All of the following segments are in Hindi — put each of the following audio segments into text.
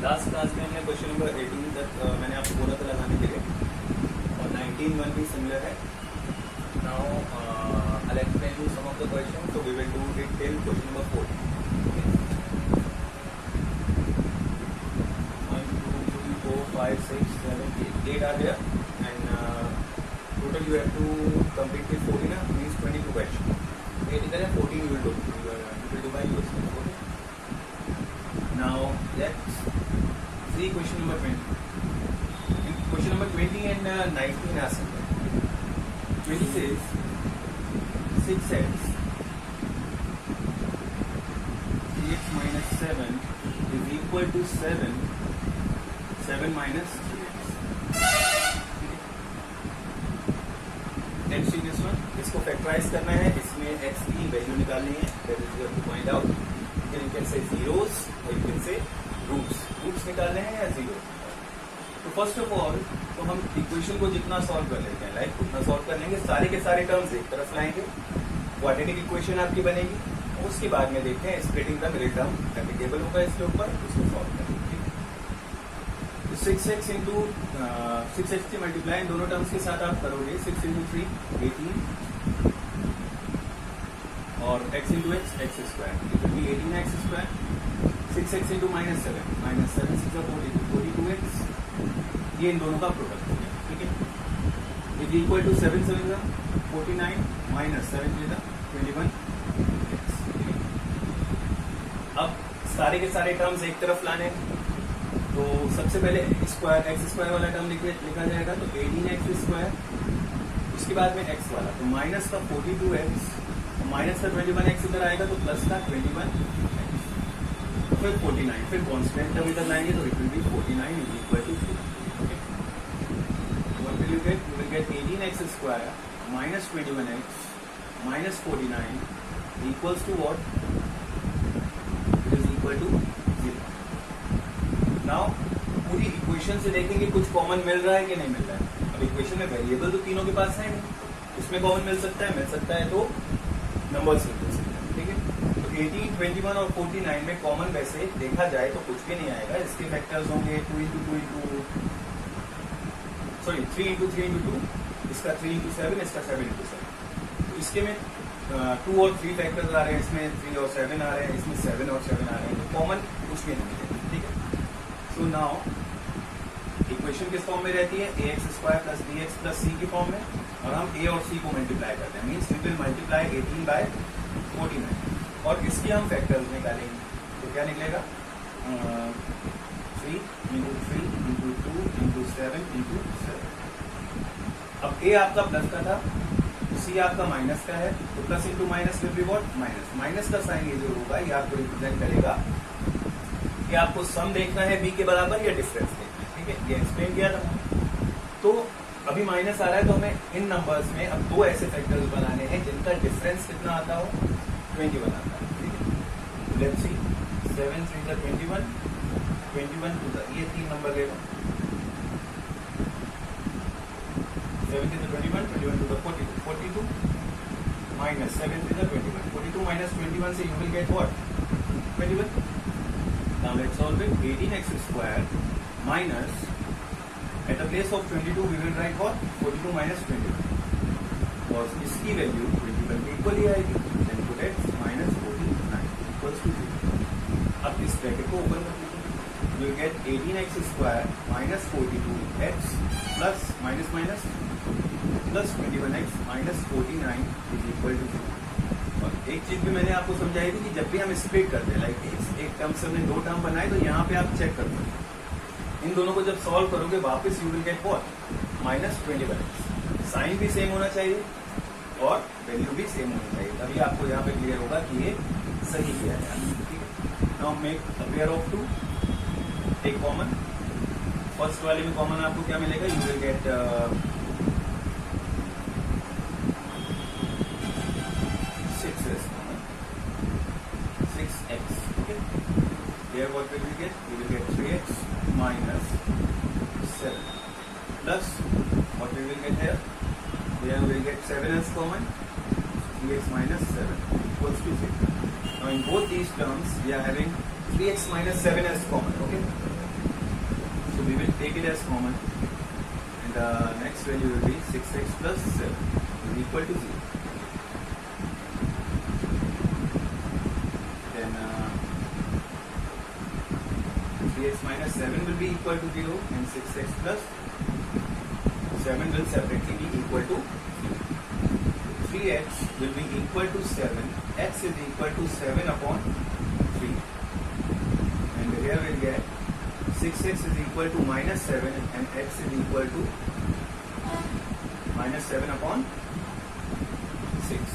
लास्ट क्लास में हमने क्वेश्चन नंबर 18 तक मैंने आपको बोला था लगाने के लिए, और 19 वन भी सिमिलर है. Now I'll explain you some of the questions, so we will do it till question number 4. Okay. 1 2 3 4 5 6 7 8 are there, and total you have to complete with 14, means 22 questions. 8 is there, 14 you will do by yourself. Okay. Now let's see question number 20. In question number 20 and 19 are similar. 20 says 6x 3x minus 7 is equal to 7 minus 3x. Let's see this one. इसको फैक्टराइज करना है, इसमें x की वैल्यू निकालनी है. That is you have to find out. You can say zeros or you can say roots. Roots निकालने हैं या जीरो. तो फर्स्ट ऑफ ऑल तो हम इक्वेशन को जितना सॉल्व कर लेते हैं, लाइक उतना सॉल्व कर लेंगे. सारे के सारे टर्म्स एक तरफ लाएंगे, क्वाड्रेटिक इक्वेशन आपकी बनेगी. उसके बाद में देखते हैं splitting the middle term applicable होगा इसके ऊपर, उसको सॉल्व करेंगे. 6x इंटू 6x की मल्टीप्लाई दोनों टर्म्स के साथ आप करोगे. 6 इंटू 3 18 और x into x x square, it will B 18x square. 6x into -7 -7 6 42x, ये इन दोनों का प्रोडक्ट हो गया. ठीक है. Is equal to 7 7 49 minus 7 21. अब सारे के सारे टर्म्स एक तरफ लाने हैं, तो सबसे पहले एक्स स्क्वायर वाला टर्म लिखा जाएगा. तो 18x स्क्वायर, उसके बाद में x वाला, तो माइनस का 42x, माइनस का 21x इधर आएगा, तो प्लस का 21x, फिर 49, फिर कॉन्स्टेंट टर्म इधर लाएंगे, तो it will be 49 is equal to 2. What will you get? You will get 18x square minus 21x minus 49 equals to what? It is equal to 0. Now पूरी इक्वेशन से देखेंगे कुछ कॉमन मिल रहा है कि नहीं मिल रहा है. अब इक्वेशन में वेरिएबल तो तीनों के पास है नहीं, उसमें कॉमन मिल सकता है तो नंबर्स मिल सकते हैं. ठीक है. तो 18 21 और 49 में कॉमन वैसे देखा जाए तो कुछ भी नहीं आएगा. इसके फैक्टर्स होंगे 3 into 3 into 2, इसका 3 into 7, इसका 7 into 7. तो इसके में 2 और 3 फैक्टर्स आ रहे हैं, इसमें 3 और 7 आ रहे हैं, इसमें 7 और 7 आ रहे हैं. तो कॉमन कुछ भी नहीं मिलेगा. ठीक है. सो नाउ इक्वेशन किस फॉर्म में रहती है? ax square plus bx plus c की फॉर्म में, और हम a और c को मल्टीप्लाई करते हैं. Means we will multiply 18 by 49, और इसके हम फैक्टर्स निकालेंगे. तो क्या निकलेगा? 3 into 3 into 2 into 7 into 7. अब a आपका प्लस का था, c आपका माइनस का है, तो plus into minus will be what? Minus. Minus का साइन ये जो होगा ये आपको रिप्रेजेंट करेगा कि आपको सम देखना है b के बराबर या डिफरेंस देखना है. ठीक है. ये एक्सप्लेन किया था. तो अभी माइनस आ रहा है, तो हमें इन नंबर्स में अब दो ऐसे फैक्टर्स बनाने हैं जिनका डिफरेंस कितना आता हो? 21 आता है. ठीक है. Let's see. 7 3 21 21 टू द, ये 3 नंबर ले लो. 7 3 21 21 टू द 42 माइनस 7 3 21 42 माइनस 21 से you will get what? 21. Now let's solve it. 18x square minus, at the place of 22 we will write what? 42 minus 21, और इसकी वैल्यू 21 के इक्वल ही आएगी. Then put x minus 49 equals to 0. अब इस ब्रैकेट को ओपन कर दीजिए. You will get 18x square minus 42x plus minus minus plus 21x minus 49 is equal to 0. और एक चीज भी मैंने आपको समझाई थी कि जब भी हम स्प्लिट करते हैं, लाइक एक टर्म से हमने 2 टर्म बनाए, तो यहाँ पे आप चेक कर सकते हैं. इन दोनों को जब सॉल्व करोगे वापस you will get what? Minus 21x. Sign भी सेम होना चाहिए और वैल्यू भी सेम होनी चाहिए, तभी आपको यहाँ पे क्लियर होगा कि ये सही किया है. ठीक है. Now make a pair of 2. Take common. First वाले में कॉमन आपको क्या मिलेगा? You will get 6x common, 6x. Okay. Here what will we get? We will get 3x minus 7 plus what we will get here? Here we will get 7x common, 3x minus 7 equals to 0. Now in both these terms we are having 3x minus 7 as common. Okay. we will take it as common, and the next value will be 6x plus 7 is equal to 0. Then 3x minus 7 will be equal to 0, and 6x plus 7 will separately be equal to 0. 3x will be equal to 7, x is equal to 7 upon 3, and here we'll get 6x is equal to minus 7 and x is equal to minus 7 upon 6.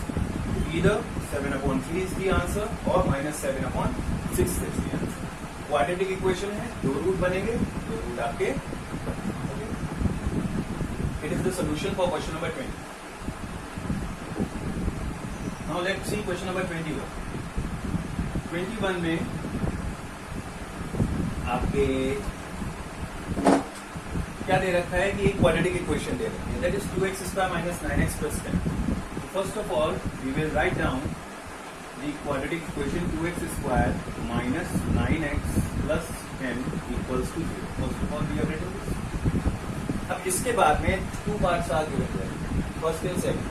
Either 7 upon 3 is the answer or minus 7 upon 6 is the answer. Quadratic equation है, दो रूट बनेंगे, दो रूट आपके. It is the solution for question number 20. Now let's see question number 21. 21 में आपके क्या दे रखा है कि एक क्वाड्रेटिक इक्वेशन दे रखी है, that is 2x square minus 9x plus 10. First of all we will write down the quadratic equation 2x square minus 9x plus 10 equals to 0. First of all we are writing this. अब इसके बाद में टू पार्ट्स आर गिवन है, फर्स्ट एंड सेकंड.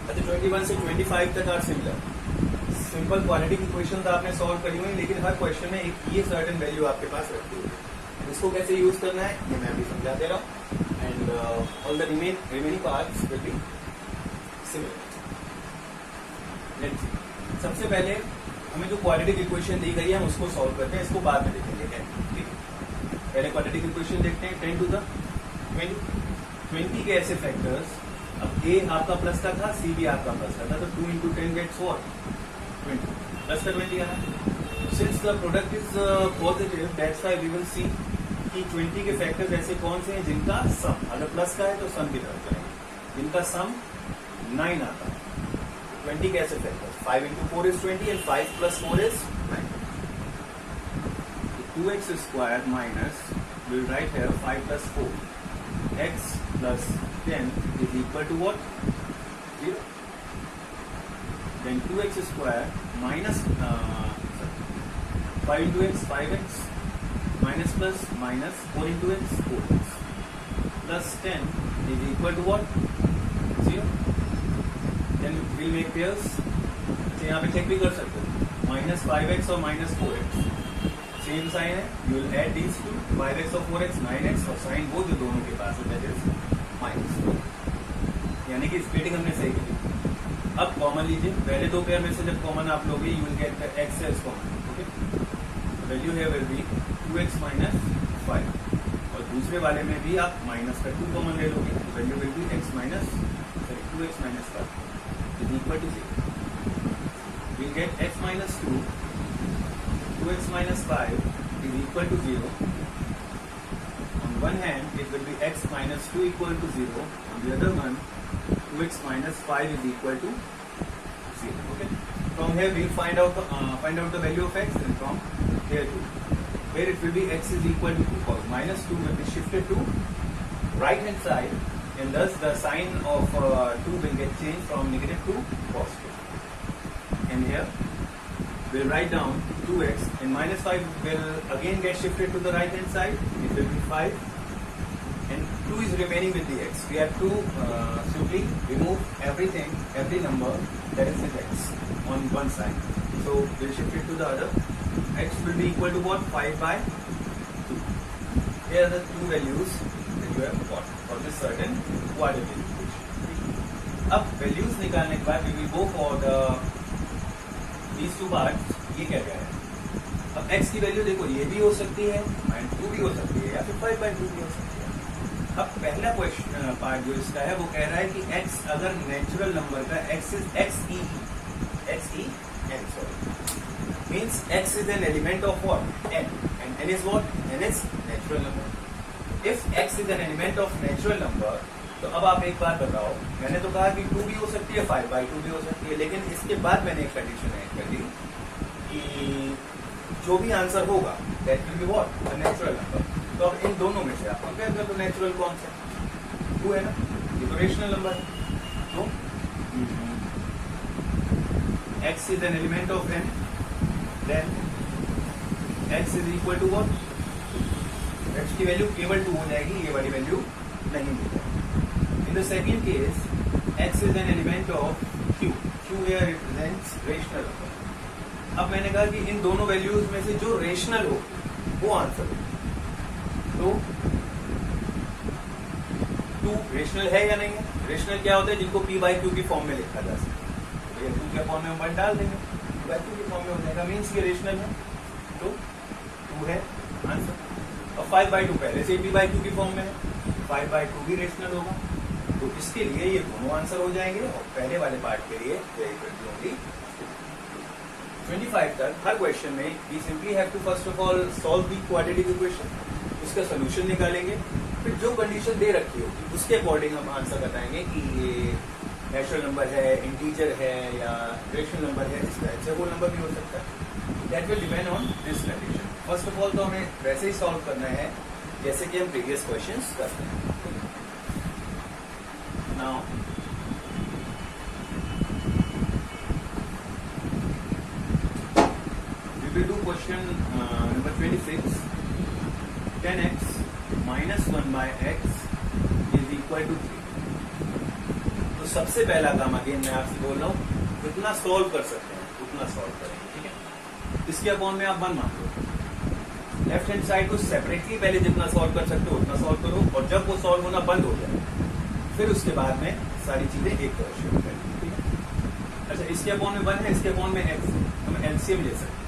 अच्छा 21 से 25 तक are similar. Simple quadratic equations आपने सॉल्व करी हुई, लेकिन हर क्वेश्चन में एक ये सर्टेन वैल्यू आपके पास रखी हुई है. इसको कैसे यूज करना है ये मैं अभी समझा दे रहा हूँ, and all the remaining parts will be similar. Let's see. सबसे पहले हमें जो क्वाड्रेटिक इक्वेशन दी गई है हम उसको सॉल्व करते हैं, इसको बाद में देखेंगे. ठीक है, पहले क्वाड्रेटिक इक्वेशन देखते हैं. 10 to the 20 के ऐसे फैक्टर्स. अब a आपका प्लस का था, c भी आपका प्लस का था, तो 2 into 10 gets what? 20. प्लस का 20 आना. Since the product is positive, that's why we will see कि 20 के फैक्टर्स ऐसे कौन से हैं जिनका सम, अगर प्लस का है तो सम की तरफ जाएंगे, जिनका सम 9 आता है. 20 के ऐसे factors, 5 into 4 is 20 and 5 plus 4 is 9. 2x square minus, we'll write here 5 plus 4, x plus 10 is equal to what? 0. Then 2x square minus 5 into x, 5x, minus plus minus 4 into x, 4x, plus 10 is equal to what? 0. Then we'll make pairs. अच्छा यहाँ पे चेक भी कर सकते हो, minus 5x और minus 4x सेम साइन है. You will add these two, 5x और 4x 9x, और साइन वो जो दोनों के पास है दैट इज माइनस. यानी कि स्प्लिटिंग हमने सही की. अब कॉमन लीजिए. पहले दो पेयर में से जब कॉमन आप लोगे you will get the x as common. Okay, value है विल बी 2x माइनस 5, और दूसरे वाले में भी आप माइनस का 2 कॉमन ले लोगे, value will be x minus 2x minus 5 is equal to 0. We get x minus 2, 2x minus 5 is equal to 0. On one hand, it will be x minus 2 equal to 0. On the other one, 2x minus 5 is equal to 0. Okay. From here, we'll find out the value of x, and from here too, where it will be x is equal to 2, because minus 2 will be shifted to right hand side, and thus the sign of 2 will get changed from negative to positive. And here, we'll write down 2x, and minus 5 will again get shifted to the right hand side. It will be 5, and 2 is remaining with the x. We have to simply remove everything, every number that is with x on one side. So we'll shift it to the other. X will be equal to what? 5 by 2. Here are the two values that you have got for this certain quadratic equation. अब values निकालने के बाद we will go for the these two parts. ये क्या क्या है? अब x की वैल्यू देखो, ये भी हो सकती है, -2 भी हो सकती है, या फिर 5 by 2 भी हो सकती है. अब पहला क्वेश्चन पार्ट जो इसका है वो कह रहा है कि x अगर नेचुरल नंबर का x is x e n, sorry, means x is an element of what? n, and n is what? n is natural number. If x is an element of natural number, तो अब आप एक बात बताओ, मैंने तो कहा कि 2 भी हो सकती है, 5 by 2 भी हो सकती है, लेकिन इसके बाद मैंने एक कंडीशन ऐड कर दी कि जो भी आंसर होगा that will be what? The natural number. तो अब इन दोनों में से आप कंपेयर कर लो, नेचुरल कौन सा? 2 है ना, ये तो रेशनल नंबर है. तो x is an element of n, then x is equal to what? x की वैल्यू केवल 2 हो जाएगी, ये वाली वैल्यू नहीं मिलेगी। In the second case x is an element of q here represents rational number. अब मैंने कहा कि इन दोनों वैल्यूज में से जो रेशनल हो वो आंसर हो। तो 2 रेशनल है या नहीं है? रेशनल क्या होता है? जिनको p बाई क्यू की फॉर्म में लिखा जा सकता है। तो ये 2 के फॉर्म में 1 डाल देंगे, p बाई क्यू की फॉर्म में हो जाएगा, मीन्स ये रेशनल है, तो 2 है आंसर। और 5 बाई 2 पहले से p बाई क्यू की फॉर्म में है, 5 बाई 2 भी रेशनल होगा, तो इसके लिए ये दोनों आंसर हो जाएंगे। और पहले वाले पार्ट के लिए 25 तक हर क्वेश्चन में we simply have to first of all solve the quadratic equation, उसका सोल्यूशन निकालेंगे, फिर जो कंडीशन दे रखी होगी उसके अकॉर्डिंग हम आंसर बताएंगे कि ये नेचुरल नंबर है, इंटीजर है या रेशनल नंबर है, इस टाइप से होल नंबर भी हो सकता है। That will depend on this condition. First of all तो हमें वैसे ही सॉल्व करना है जैसे कि हम प्रीवियस क्वेश्चंस करते हैं। Now we will do question number 26. 10x minus 1 by x is equal to 3. तो सबसे पहला काम अगेन मैं आपसे बोल रहा हूँ, जितना सॉल्व कर सकते हैं उतना सॉल्व करेंगे, ठीक है। इसके अपॉन में आप 1 मान लो, लेफ्ट हैंड साइड को सेपरेटली पहले जितना सॉल्व कर सकते हो उतना सॉल्व करो, और जब वो सॉल्व होना बंद हो जाए फिर उसके बाद में सारी चीजें एक तरफ शिफ्ट करेंगे, ठीक है। अच्छा, इसके अपॉन में 1 है, इसके अपॉन में x है, हम एलसीएम ले सकते हैं।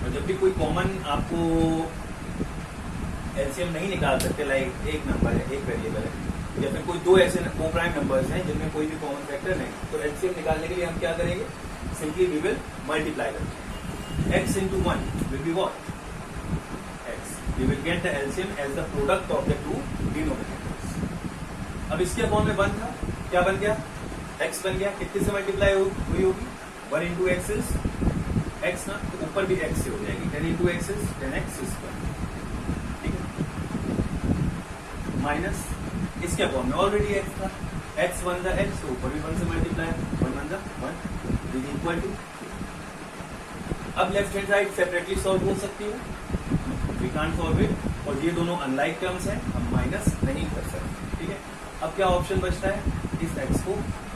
और जब भी कोई कॉमन आपको एलसीएम नहीं निकाल सकते, लाइक एक नंबर है, एक वेरिएबल है, या फिर कोई 2 ऐसे को प्राइम नंबर्स हैं जिनमें कोई भी कॉमन फैक्टर नहीं, तो एलसीएम निकालने के लिए हम क्या करेंगे? सिंपली वी विल मल्टीप्लाई करेंगे। x into 1 will be what? x. We will get the LCM as the product of the two denominators. अब इसके अपॉन में 1 था, क्या बन गया? x बन गया। कितने से मल्टीप्लाई हुई होगी? 1 into x is x ना, तो ऊपर भी x से हो जाएगी। 10 into x is 10x square, ठीक है। माइनस इसके अपॉन में ऑलरेडी x था, x 1 था x, तो ऊपर भी 1 से मल्टीप्लाई, 1 1 था 1 इज इक्वल टू। अब left hand side separately solve हो सकती है, वी कांट सॉल्व इट, और ये दोनों अनलाइक टर्म्स हैं, हम माइनस नहीं कर सकते, ठीक है। अब क्या ऑप्शन बचता है? इस x को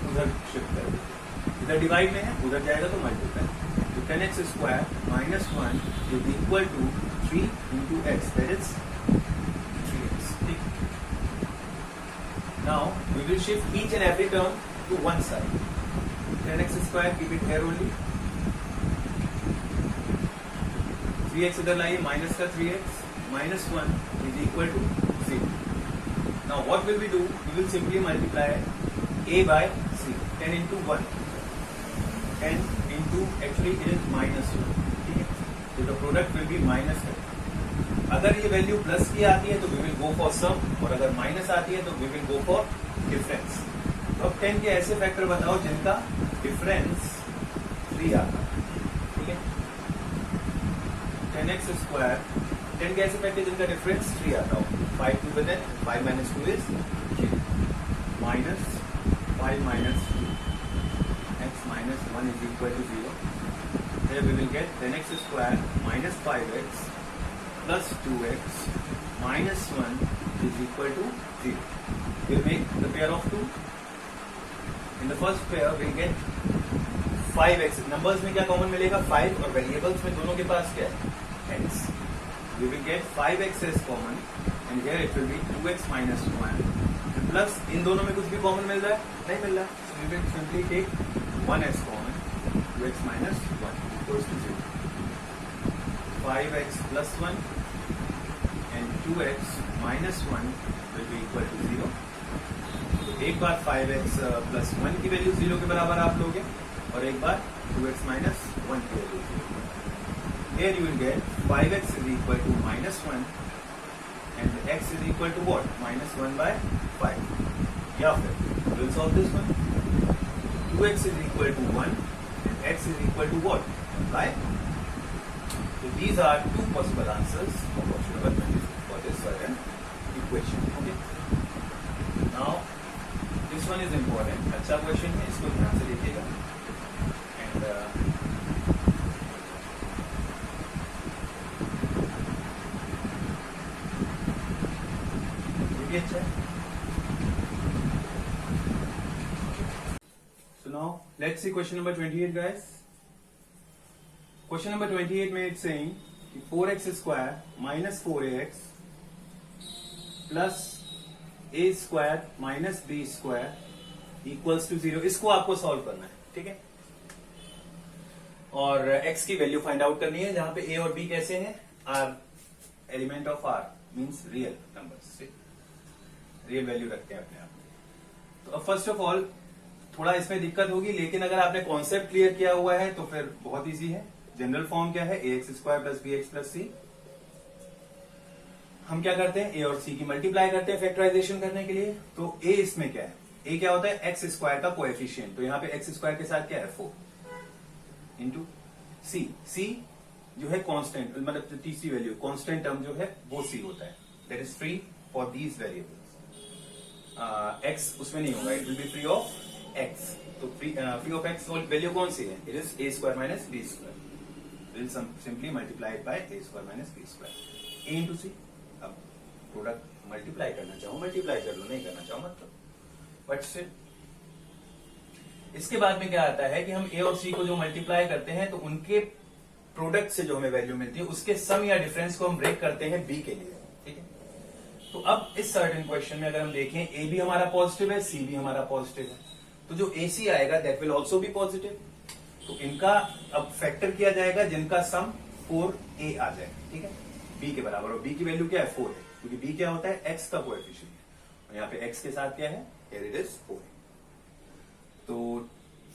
उधर शिफ्ट कर देते, इधर डिवाइड में है, उधर जाएगा तो मल्टीप्लाई, तो 10x square minus 1 is equal to 3 into x, that is 3x, ठीक। Now we will shift each and every term to one side. 10x square keep it here only, 3x इधर लाइए, माइनस का 3x minus 1 is equal to 0। Now what will we do? We will simply multiply a by c. 10 into 1. 10 into actually it is minus 1. ठीक है? So the product will be minus 10. अगर ये वैल्यू प्लस की आती है तो we will go for sum, और अगर माइनस आती है तो we will go for difference. तो अब 10 के ऐसे फैक्टर बताओ जिनका डिफरेंस 3 आता है, ठीक है। 10x स्क्वायर, 10 के ऐसे फैक्टर जिनका डिफरेंस 3 आता हो। 5 2 10, 5 minus 2 is 3, minus 5 minus 2, x minus 1 is equal to 0. Here we will get 10x square minus 5x plus 2x minus 1 is equal to 0. We'll make the pair of 2. In the first pair we'll get 5x. Numbers में क्या कॉमन मिलेगा? 5, और वेरिएबल्स में दोनों के पास क्या है? x. We will get 5x as common, and here it will be 2x minus 1 plus इन दोनों में कुछ भी कॉमन मिल रहा है? नहीं मिल रहा, so we will simply take 1 as common, 2x minus 1 equals to 0. 5x plus 1 and 2x minus 1 will be equal to 0. तो एक बार 5x plus 1 की वैल्यू 0 के बराबर आप लोगे, और एक बार 2x minus 1 की value 0। Here you will get 5x is equal to minus 1 and x is equal to what? Minus 1 by 5. या फिर we'll solve this one. 2x is equal to 1 and x is equal to what? By. So these are two possible answers for question number 26 for this certain equation. Okay. Now this one is important. अच्छा question है, इसको ध्यान से देखिएगा. And भी अच्छा है। So now let's see question number 28 guys. Question number 28 में it's saying कि 4x square minus 4ax plus a square minus b square equals to 0, इसको आपको सॉल्व करना है, ठीक है। और x की वैल्यू फाइंड आउट करनी है, जहां पे a और b कैसे हैं, are element of r means real numbers, real value रखते हैं अपने आप। तो अब फर्स्ट ऑफ ऑल थोड़ा इसमें दिक्कत होगी, लेकिन अगर आपने कॉन्सेप्ट क्लियर किया हुआ है तो फिर बहुत इजी है। जनरल फॉर्म क्या है, ax square plus bx plus c। हम क्या करते हैं, a और c की मल्टीप्लाई करते हैं फैक्टराइजेशन करने के लिए। तो a इसमें क्या है, a क्या होता है, x स्क्वायर का कोएफिशिएंट, तो यहाँ पे x स्क्वायर के साथ क्या है 4 इंटू c। c जो है कांस्टेंट, मतलब तीसरी वैल्यू कांस्टेंट टर्म जो है वो c होता है, that is free for these variables. x उसमें नहीं होगा, it will B free of x। तो फ्री ऑफ x वैल्यू कौन सी है, it is a square minus b square, will simply multiplied by a square minus b square, a into c। अब प्रोडक्ट मल्टीप्लाई करना चाहो मल्टीप्लाई कर लो, नहीं करना चाहो मत करो, बट स्टिल। इसके बाद में क्या आता है कि हम a और c को जो मल्टीप्लाई करते हैं तो उनके प्रोडक्ट से जो हमें वैल्यू मिलती है उसके सम या डिफरेंस को हम ब्रेक करते हैं b के लिए, ठीक है। तो अब इस सर्टेन क्वेश्चन में अगर हम देखें, a भी हमारा पॉजिटिव है, c भी हमारा पॉजिटिव है, तो जो ac आएगा that will also be positive. तो इनका अब फैक्टर किया जाएगा जिनका सम 4a आ जाए, ठीक है, b के बराबर। और b की वैल्यू क्या है 4 है, क्योंकि b क्या होता है, x का कोएफिशिएंट है, और यहाँ पे x के साथ क्या है, here it is 4 है। तो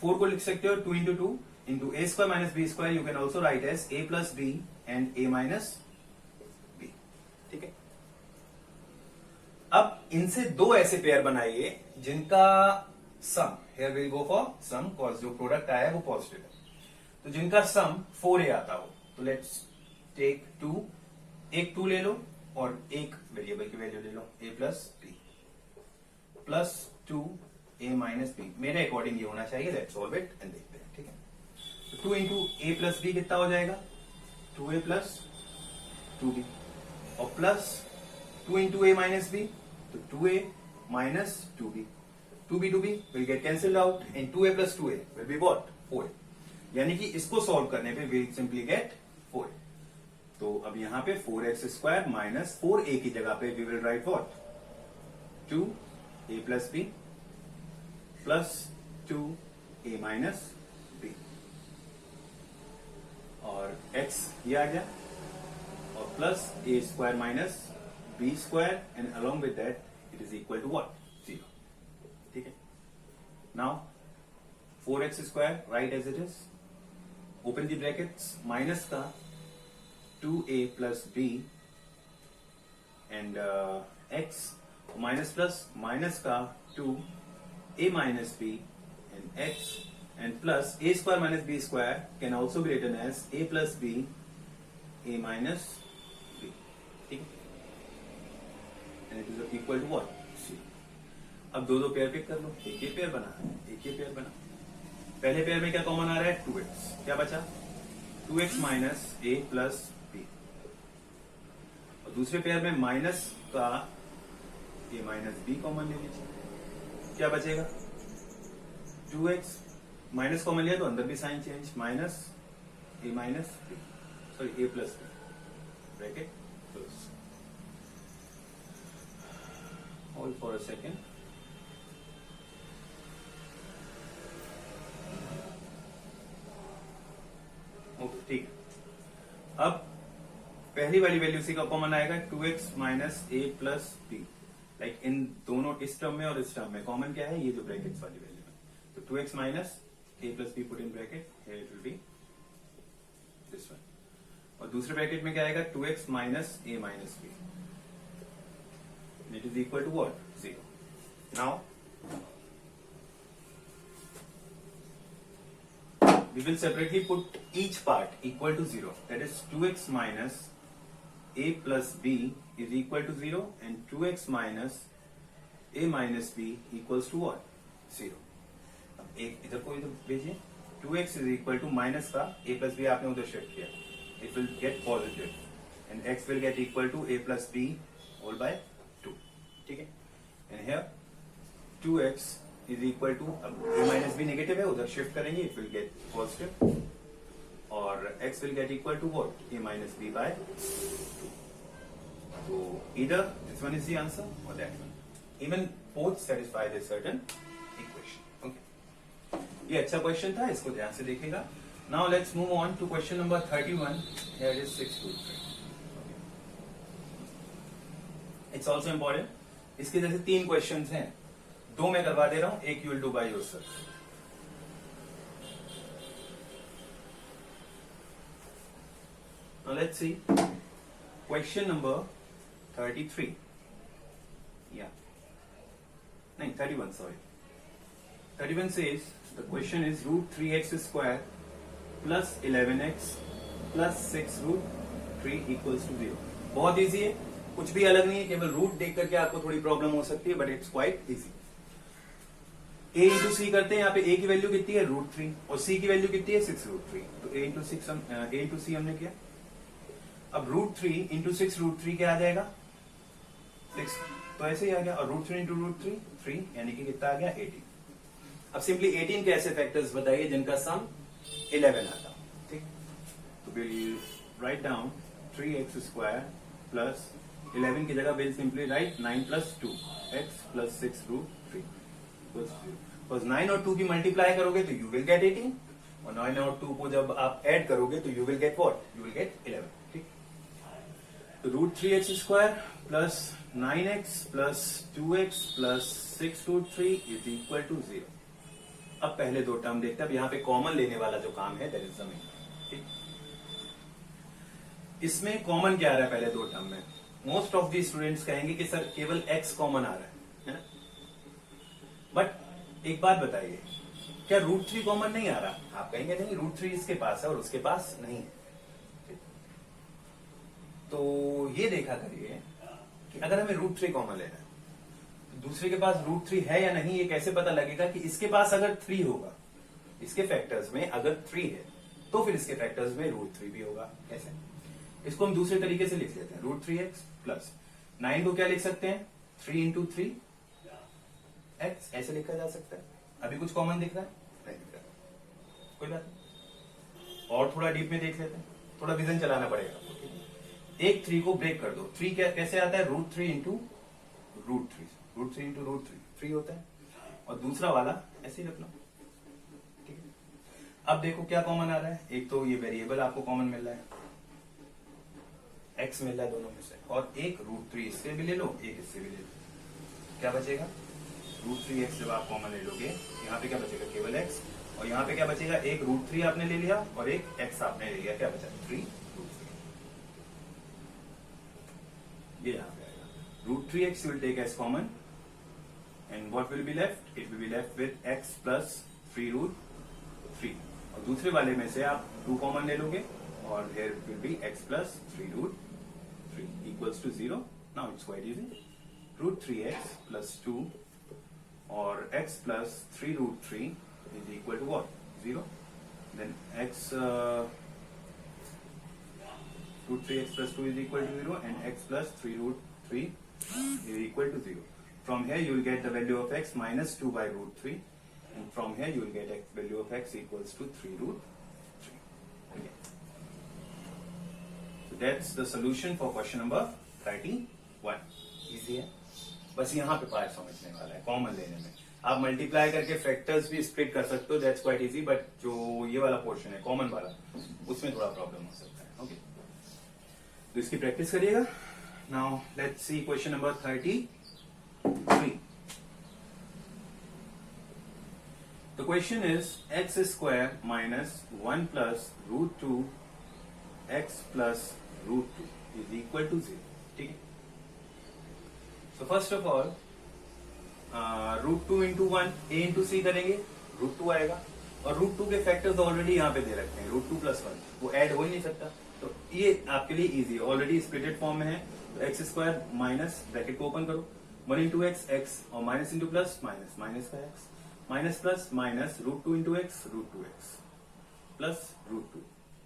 4 को लिख सकते हो 2 into 2 into a square minus b square, you can also write as a plus b and a minus b, ठीक है। अब इनसे दो ऐसे पेयर बनाइए जिनका sum, here will go for sum cause जो प्रोडक्ट आया है वो पॉजिटिव है, तो जिनका सम 4a आता हो। तो लेट्स टेक 2, एक 2 ले लो और एक वेरिएबल की वैल्यू ले लो a plus b plus 2a minus b। मेरे अकॉर्डिंग ये होना चाहिए, लेट्स सॉल्व इट एंड देखते हैं, ठीक है। तो 2 इंटू a प्लस b कितना हो जाएगा, 2a प्लस 2b, और plus 2 into a minus b, तो 2a minus 2b, 2b to b will get cancelled out and 2a plus 2a will be what, 4a। यानी कि इसको सॉल्व करने पे we simply get 4a। तो अब यहां पे 4x स्क्वायर माइनस 4a की जगह पे we will write what, 2a plus b plus 2a minus b, और x ये आ गया, और plus a square minus b square, and along with that it is equal to what, 0, ठीक है। Now 4x square write as it is, open the brackets, minus का 2a plus b and x, minus plus minus का 2a minus b and x, and plus a square minus b square can also be written as a plus b a minus b, ठीक है, and it is equal to what, c। अब दो पेयर पिक कर लो, एक ही पेयर बना, एक ही पेयर बना। पहले पेयर में क्या कॉमन आ रहा है, 2x, क्या बचा 2x minus a plus b, और दूसरे पेयर में माइनस का a माइनस b कॉमन ले लीजिए, क्या बचेगा 2x, माइनस कॉमन लिया तो अंदर भी sign change, minus a minus b, sorry a plus b, bracket close. Hold for a second. ठीक, अब पहली वाली वैल्यू सी का कॉमन आएगा 2x minus a plus b, like in दोनों, इस टर्म में और इस टर्म में कॉमन क्या है, ये जो ब्रैकेट्स वाली वैल्यू है, तो 2x minus a plus b put in bracket, here it will be this one, और दूसरे ब्रैकेट में क्या आएगा 2x minus a minus b, it is equal to what, 0। Now we will separately put each part equal to 0, that is 2x minus a plus b is equal to 0 and 2x minus a minus b equals to what, 0। अब एक इधर को इधर भेजिए, 2x is equal to minus का a plus b आपने उधर शिफ्ट किया, it will get positive and x will get equal to a plus b all by 2, ठीक है, and here 2x is equal to, अब a माइनस बी नेगेटिव है, उधर शिफ्ट करेंगे, इट विल गेट पॉजिटिव, और x will get equal to what, a minus b by 2. So either this one is the answer or that one. Even both satisfy this certain equation. Okay. ये अच्छा क्वेश्चन था, इसको ध्यान से देखेगा. Now let's move on to question number 31. Here it is 6 root 3. Okay. It's also important. इसके जैसे 3 क्वेश्चंस हैं, 2 मैं करवा दे रहा हूं, एक you will do by yourself. Now let's see question number 33. Yeah. No, 31, sorry. 31 says, the question is root 3x square plus 11x plus 6 root 3 equals to 0. बहुत इजी है, कुछ भी अलग नहीं है, केवल रूट देख करके आपको थोड़ी प्रॉब्लम हो सकती है, but it's quite easy. a into C करते हैं, यहाँ पे a की वैल्यू कितनी है, रूट 3, और c की वैल्यू कितनी है, 6 रूट 3. तो a इंटू सी हमने किया. अब रूट 3 इंटू 6 रूट 3 क्या आ जाएगा, 6, तो ऐसे ही आ गया, और रूट 3 इंटू रूट 3 3, यानी कि कितना आ गया, 18. अब सिंपली 18 के ऐसे फैक्टर्स बताइए जिनका सम 11 आता. ठीक, तो will write down 3x square plus 11 की जगह will simply write 9 plus 2 x plus 6 root 3 equals 0. बस 9 और 2 की मल्टीप्लाई करोगे तो यू विल गेट 18, और 9 और 2 को जब आप ऐड करोगे तो you will get what, you will get 11. ठीक, तो root 3x square plus 9x plus 2x plus 6 root 3 is equal to 0. अब पहले दो टर्म देखते हैं. अब यहाँ पे कॉमन लेने वाला जो काम है, दैट इज द मेन. ठीक, इसमें कॉमन क्या आ रहा है पहले दो टर्म में, मोस्ट ऑफ दी स्टूडेंट्स कहेंगे कि सर केवल x कॉमन आ रहा है ना, बट एक बात बताइए, क्या रूट 3 कॉमन नहीं आ रहा? आप कहेंगे नहीं, रूट 3 इसके पास है और उसके पास नहीं है. तो ये देखा करिए कि अगर हमें रूट 3 कॉमन लेना है, तो दूसरे के पास रूट 3 है या नहीं, ये कैसे पता लगेगा कि इसके पास अगर 3 होगा, इसके फैक्टर्स में अगर 3 है, तो फिर इसके फैक्टर्स में रूट 3 भी होगा. कैसे? इसको हम दूसरे तरीके से लिख लेते हैं. रूट 3x प्लस 9 को क्या लिख सकते हैं, 3 इंटू 3 x, ऐसे लिखा जा सकता है. अभी कुछ कॉमन दिख रहा है? नहीं दिख रहा, कोई बात नहीं, और थोड़ा डीप में देख लेते हैं, थोड़ा विजन चलाना पड़ेगा. एक 3 को ब्रेक कर दो. 3 क्या कैसे आता है, root 3 into root 3, root 3 into root 3 होता है, और दूसरा वाला ऐसे ही रख लो. ठीक है, अब देखो क्या कॉमन आ रहा है. एक तो ये वेरिएबल आपको कॉमन मिल रहा है, x मिल रहा है दोनों में से, और एक रूट 3 इससे भी ले लो, एक इससे भी ले लो. क्या बचेगा, रूट 3x जब आप कॉमन ले लोगे, यहाँ पे क्या बचेगा, केवल x, और यहाँ पे क्या बचेगा, एक रूट 3 आपने ले लिया और एक x आपने ले लिया, क्या बचा, 3 रूट 3. ये यहाँ पे आएगा, root 3x will take as common, and what will be left, it will be left with x plus 3 root 3, और दूसरे वाले में से आप 2 कॉमन ले लोगे, और here will be x plus 3 root 3 equals to 0. Now it's quite easy. Root 3x plus 2 और x plus 3 root 3 is equal to what, 0. Then x root 3x plus 2 is equal to 0, and x plus 3 root 3 is equal to 0. From here you will get the value of x minus 2 by root 3, and from here you will get value of x equals to 3 root 3. Okay. So that's the solution for question number 31. Easy है, बस यहाँ पे पार्ट समझने वाला है कॉमन लेने में. आप मल्टीप्लाई करके फैक्टर्स भी स्प्लिट कर सकते हो, दैट्स क्वाइट इजी, बट जो ये वाला पोर्शन है कॉमन वाला, उसमें थोड़ा प्रॉब्लम हो सकता है. ओके, तो इसकी प्रैक्टिस करिएगा. Now let's see question number 33. The question is x square minus 1 plus root 2 x plus root 2 is equal to 0. ठीक है, so first of all root 2 into 1 a into C करेंगे, रूट 2 आएगा, और रूट 2 के फैक्टर्स ऑलरेडी यहाँ पे दे रखते हैं, रूट 2 प्लस 1, वो ऐड हो ही नहीं सकता. तो ये आपके लिए इजी, ऑलरेडी स्प्लिटेड फॉर्म में है. तो एक्स स्क्वायर माइनस, ब्रैकेट को ओपन करो, 1 इंटू एक्स एक्स, और minus into plus minus, minus का x, minus plus minus, root 2 into x, root 2 x plus root 2.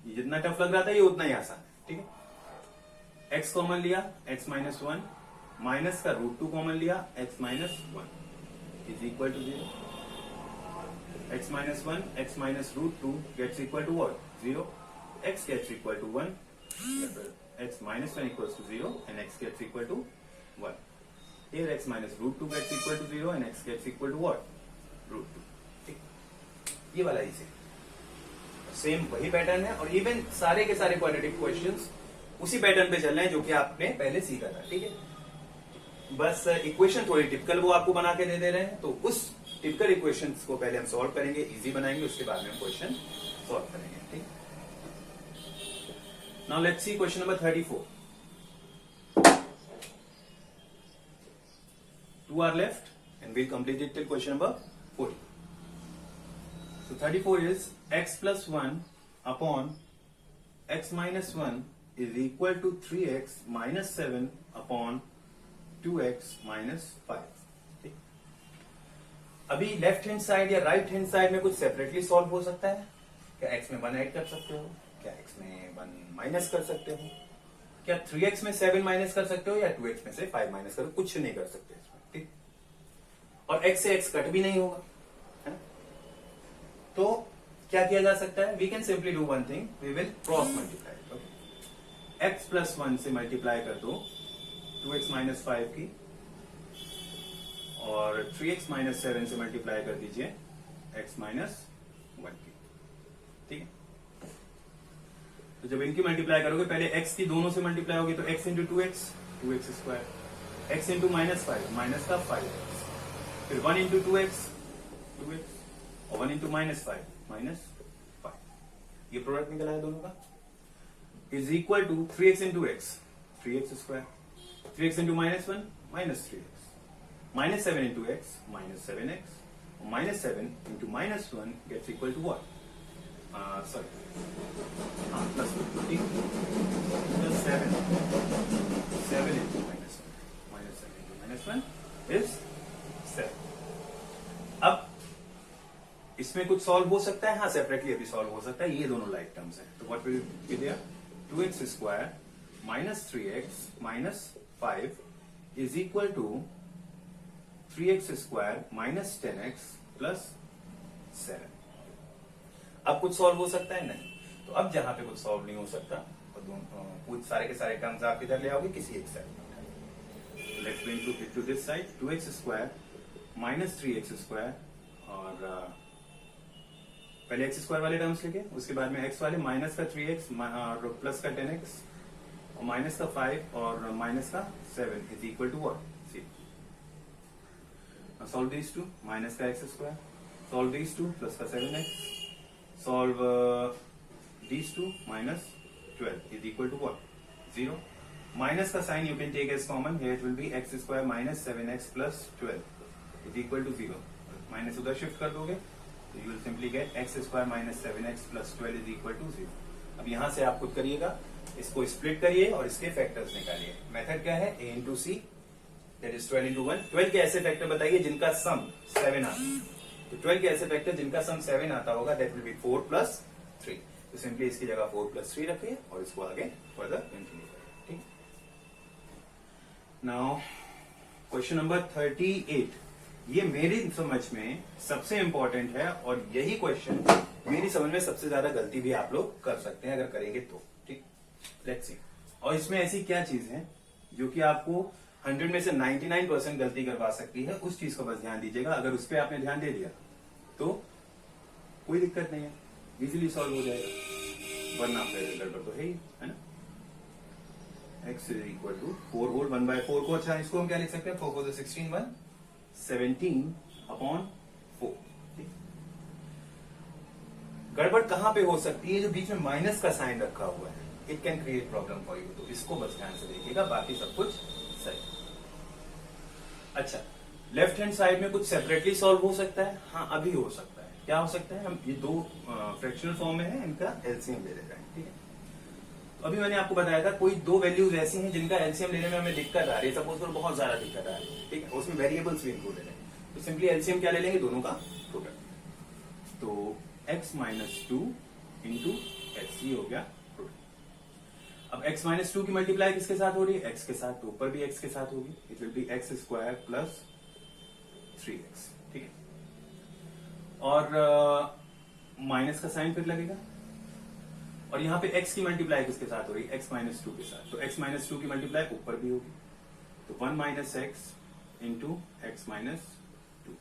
ये जितना टफ लग रहा था ये उतना ही आसान है. ठीक है, एक्स कॉमन लिया, एक्स माइनस 1 माइनस का रूट 2 कॉमन लिया, x minus 1 is equal to 0. x minus 1, x minus root 2 gets equal to what? 0. x gets equal to 1. x minus 1 equals to 0 and x gets equal to 1. Here x minus root 2 gets equal to 0 and x gets equal to what? Root 2. ठीक, ये वाला इसे सेम वही पैटर्न है और इवन सारे के सारे क्वाड्रेटिक क्वेश्चंस उसी पैटर्न पे चल रहे हैं जो कि आपने पहले सीखा था. ठीक है, बस इक्वेशन थोड़ी टिपिकल वो आपको बना के दे रहे हैं, तो उस टिपिकल इक्वेशंस को पहले हम सॉल्व करेंगे, इजी बनाएंगे, उसके बाद में हम क्वेश्चन सॉल्व करेंगे. ठीक, now let's see question number 34. 2 are left and we'll complete it till question number 40. So 34 is x plus 1 upon x minus 1 is equal to 3x minus 7 upon 2x minus 5. ठीक, अभी लेफ्ट हैंड साइड या राइट हैंड साइड में कुछ सेपरेटली सॉल्व हो सकता है क्या? x में 1 ऐड कर सकते हो, क्या x में 1 माइनस कर सकते हो, क्या 3x में 7 माइनस कर सकते हो, या 2x में से 5 माइनस करो, कुछ नहीं कर सकते इसमें. ठीक, और x से x कट भी नहीं होगा, है? तो क्या किया जा सकता है? We can simply do one thing, we will cross multiply. x plus 1 से मल्टीप्लाई कर दो 2x माइनस 5 की, और 3x माइनस 7 से मल्टीप्लाई कर दीजिए x माइनस 1 की. ठीक है, तो जब इनकी मल्टीप्लाई करोगे, पहले x की दोनों से मल्टीप्लाई होगी तो x into 2x, 2x square, x into minus 5, minus का 5x, फिर 1 इंटू 2x, 2x, और 1 इंटू माइनस 5, माइनस 5. ये प्रोडक्ट निकला है दोनों का, is equal to 3x into x, 3x square, 3x into minus 1, minus 3x, minus 7 into x, minus 7x, और minus 7 into minus 1 gets equal to what? Sorry, हाँ, plus 7 into minus 1, minus 7 into minus 1 is 7. अब इसमें कुछ सॉल्व हो सकता है, हाँ सेपरेटली अभी सॉल्व हो सकता है, ये दोनों लाइक टर्म्स हैं. तो what will be there? 2x square minus 3x minus 5 is equal to 3x square minus 10x plus 7. अब कुछ सॉल्व हो सकता है? नहीं. तो अब जहां पे कुछ सॉल्व नहीं हो सकता, तो कुछ सारे के सारे टर्म्स आप इधर ले आओगे, किसी एक साइड में. Let's bring it to this side. 2x square minus 3x square, और पहले x स्क्वायर वाले टर्म्स लेके, उसके बाद में x वाले, माइनस का 3x और प्लस का 10x और माइनस का 5 और माइनस का 7 is equal to what? C. Solve these two. Minus का x square, solve these two, plus का 7x, solve these two, minus 12 is equal to what? 0. Minus का sign you can take as common. Here it will be x square minus 7x plus 12 is equal to 0. Minus उधर shift कर दोगे तो you will simply get x square minus 7x plus 12 is equal to 0. अब यहाँ से आप खुद करिएगा, इसको स्प्लिट करिए और इसके फैक्टर्स निकालिए. मेथड क्या है? a into c, that is 12 into 1. 12 के ऐसे फैक्टर बताइए जिनका सम 7 आता है. तो 12 के ऐसे फैक्टर जिनका सम 7 आता होगा, दैट विल बी 4 प्लस 3. तो सिंपली इसकी जगह 4 प्लस 3 रखिए और इसको आगे फर्दर कंटिन्यू करिए. ठीक, नाउ क्वेश्चन नंबर 38. ये मेरी समझ में सबसे इंपॉर्टेंट है और यही क्वेश्चन मेरी समझ में सबसे ज्यादा गलती भी आप लोग कर सकते हैं अगर करेंगे तो. ठीक, लेट्स सी. और इसमें ऐसी क्या चीज है जो कि आपको 100 में से 99% गलती करवा सकती है, उस चीज को बस ध्यान दीजिएगा. अगर उस पर आपने ध्यान दे दिया तो कोई दिक्कत नहीं है, इजीली सॉल्व हो जाएगा. वरना फिर गड़बड़ तो है ना. x is equal to 4 whole 1/4 को, अच्छा इसको हम क्या लिख सकते हैं? 4 को 16 1 17 अपॉन 4. गड़बड़ कहां पे हो सकती है? जो बीच में माइनस का साइन रखा हुआ है, it can create problem for you. तो इसको बस ध्यान से देखिएगा, बाकी सब कुछ सही. अच्छा, लेफ्ट हैंड साइड में कुछ सेपरेटली सॉल्व हो सकता है? हाँ, अभी हो सकता है. क्या हो सकता है? हम ये दो फ्रैक्शनल फॉर्म में है, इनका एलसीएम ले लेते हैं. ठीक है, तो अभी मैंने आपको बताया था कोई दो वैल्यूज ऐसी हैं जिनका एलसीएम लेने में हमें दिक्कत आ रही है. सपोज करो बहुत ज्यादा दिक्कत आ रही है. ठीक है, उसमें वेरिएबल्स भी इंक्लूडेड है. तो सिंपली एलसीएम क्या ले लेंगे? दोनों का प्रोडक्ट. तो x माइनस 2 इंटू एक्स, ये हो गया प्रोडक्ट. अब x माइनस 2 की मल्टीप्लाई किसके साथ हो रही है? x के साथ, तो ऊपर भी x के साथ होगी, it will B x square plus 3x, ठीक है। और माइनस का साइन फिर लगेगा, और यहां पे x की मल्टीप्लाई किसके साथ हो रही है? x माइनस 2 के साथ, तो x माइनस 2 की मल्टीप्लाई ऊपर भी होगी, तो 1 minus x into x minus 2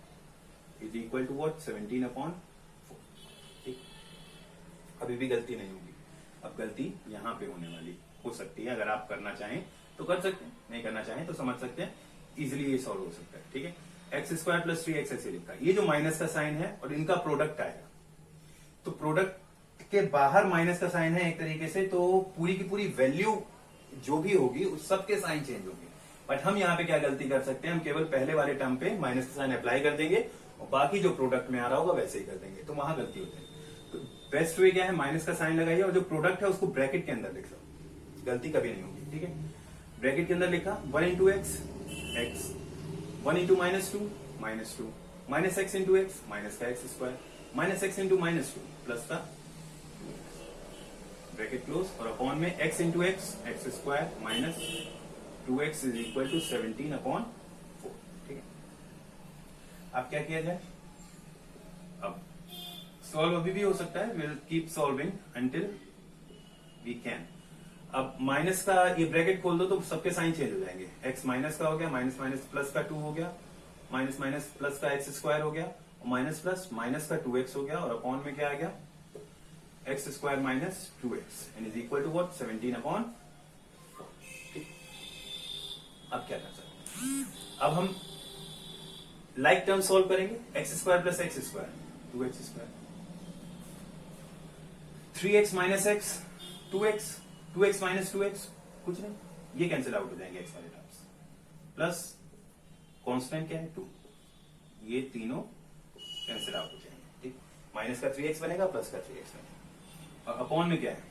is equal to what? 17/4, ठीक। अभी भी गलती नहीं होगी, अब गलती यहां पे होने वाली हो सकती है। अगर आप करना चाहें तो कर सकते हैं, नहीं करना चाहें तो समझ सकते हैं, इजिली ये सॉल्व हो सकता है, ठीक है। एक्स स्क्वायर प्लस 3x ऐसे लिखा, ये जो माइनस का साइन है और इनका प्रोडक्ट आएगा, तो प्रोडक्ट के बाहर माइनस का साइन है एक तरीके से, तो पूरी की पूरी वैल्यू जो भी होगी उस सबके साइन चेंज होंगे। बट हम यहाँ पे क्या गलती कर सकते हैं, हम केवल पहले वाले टर्म पे माइनस का साइन अप्लाई कर देंगे और बाकी जो प्रोडक्ट में आ रहा होगा वैसे ही कर देंगे, तो वहां गलती हो जाएगी। तो बेस्ट वे क्या है, माइनस का साइन लगाइए और जो प्रोडक्ट है उसको ब्रैकेट के अंदर लिख लो, गलती कभी नहीं होगी, ठीक है। ब्रैकेट के अंदर लिखा 1 into x, x, 1 into minus 2, minus 2, minus x into x, minus का x square, minus x into minus 2 plus का ब्रैकेट क्लोज, और अपॉन में x into x, x square minus 2x is equal to 17/4, ठीक है। अब क्या किया जाए, अब सॉल्व अभी भी हो सकता है, will keep solving until we can. अब माइनस का ये ब्रैकेट खोल दो तो सबके साइन चेंज हो जाएंगे, x माइनस का हो गया, माइनस माइनस प्लस का 2 हो गया, माइनस माइनस प्लस का एक्स स्क्वायर हो गया, और माइनस प्लस माइनस का 2x हो गया, और अपॉन में क्या आ गया? X square minus 2x and is equal to what? 17/4, ठीक। अब क्या कर सकते हैं, अब हम लाइक टर्म सॉल्व करेंगे, X square plus X square 2x square, 3x minus X 2x, 2x minus 2x कुछ नहीं, ये कैंसिल आउट हो जाएंगे x वाले टर्म्स, प्लस कांस्टेंट क्या है 2, ये तीनों कैंसिल आउट हो जाएंगे, ठीक। माइनस का 3x बनेगा, प्लस का 3x बनेगा, और अपॉन में क्या है?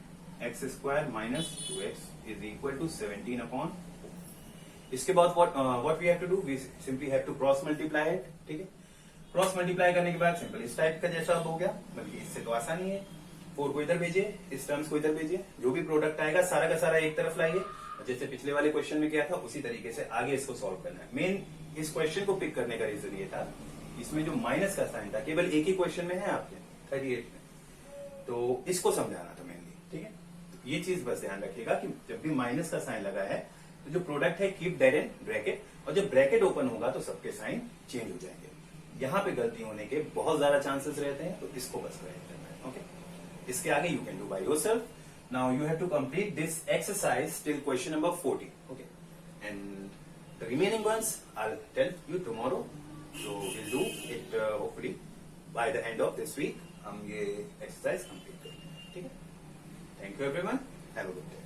X square minus 2x is equal to 17/4। इसके बाद what we have to do, we simply have to cross multiply it, ठीक है। क्रॉस मल्टीप्लाई करने के बाद सिंपल इस टाइप का जैसा अब हो गया, बल्कि इससे तो आसानी है, 4 को इधर भेजिए, इस टर्म्स को इधर भेजिए, जो भी प्रोडक्ट आएगा सारा का सारा एक तरफ लाइए, जैसे पिछले वाले क्वेश्चन में किया था उसी तरीके से आगे इसको सॉल्व करना है। मेन इस क्वेश्चन को पिक करने का रीजन ये था, इसमें जो माइनस का साइन था केवल एक ही क्वेश्चन में है आपके 38 में, तो इसको समझाना था मेनली, ठीक है। तो ये चीज बस ध्यान रखिएगा कि जब भी माइनस का साइन लगा है तो जो प्रोडक्ट है कीप दैट इन ब्रैकेट, और जब ब्रैकेट ओपन होगा तो सबके साइन चेंज हो जाएंगे। यहाँ पे गलती होने के बहुत ज्यादा चांसेस रहते हैं, तो इसको बस करेक्ट करना है, ओके। इसके आगे you can do by yourself. Now you have to complete this exercise till question number 40, okay, and the remaining ones I will tell you tomorrow, so will do it hopefully by the end of this week हम ये एक्सरसाइज कंप्लीट करेंगे, ठीक है। Thank you everyone, have a good day.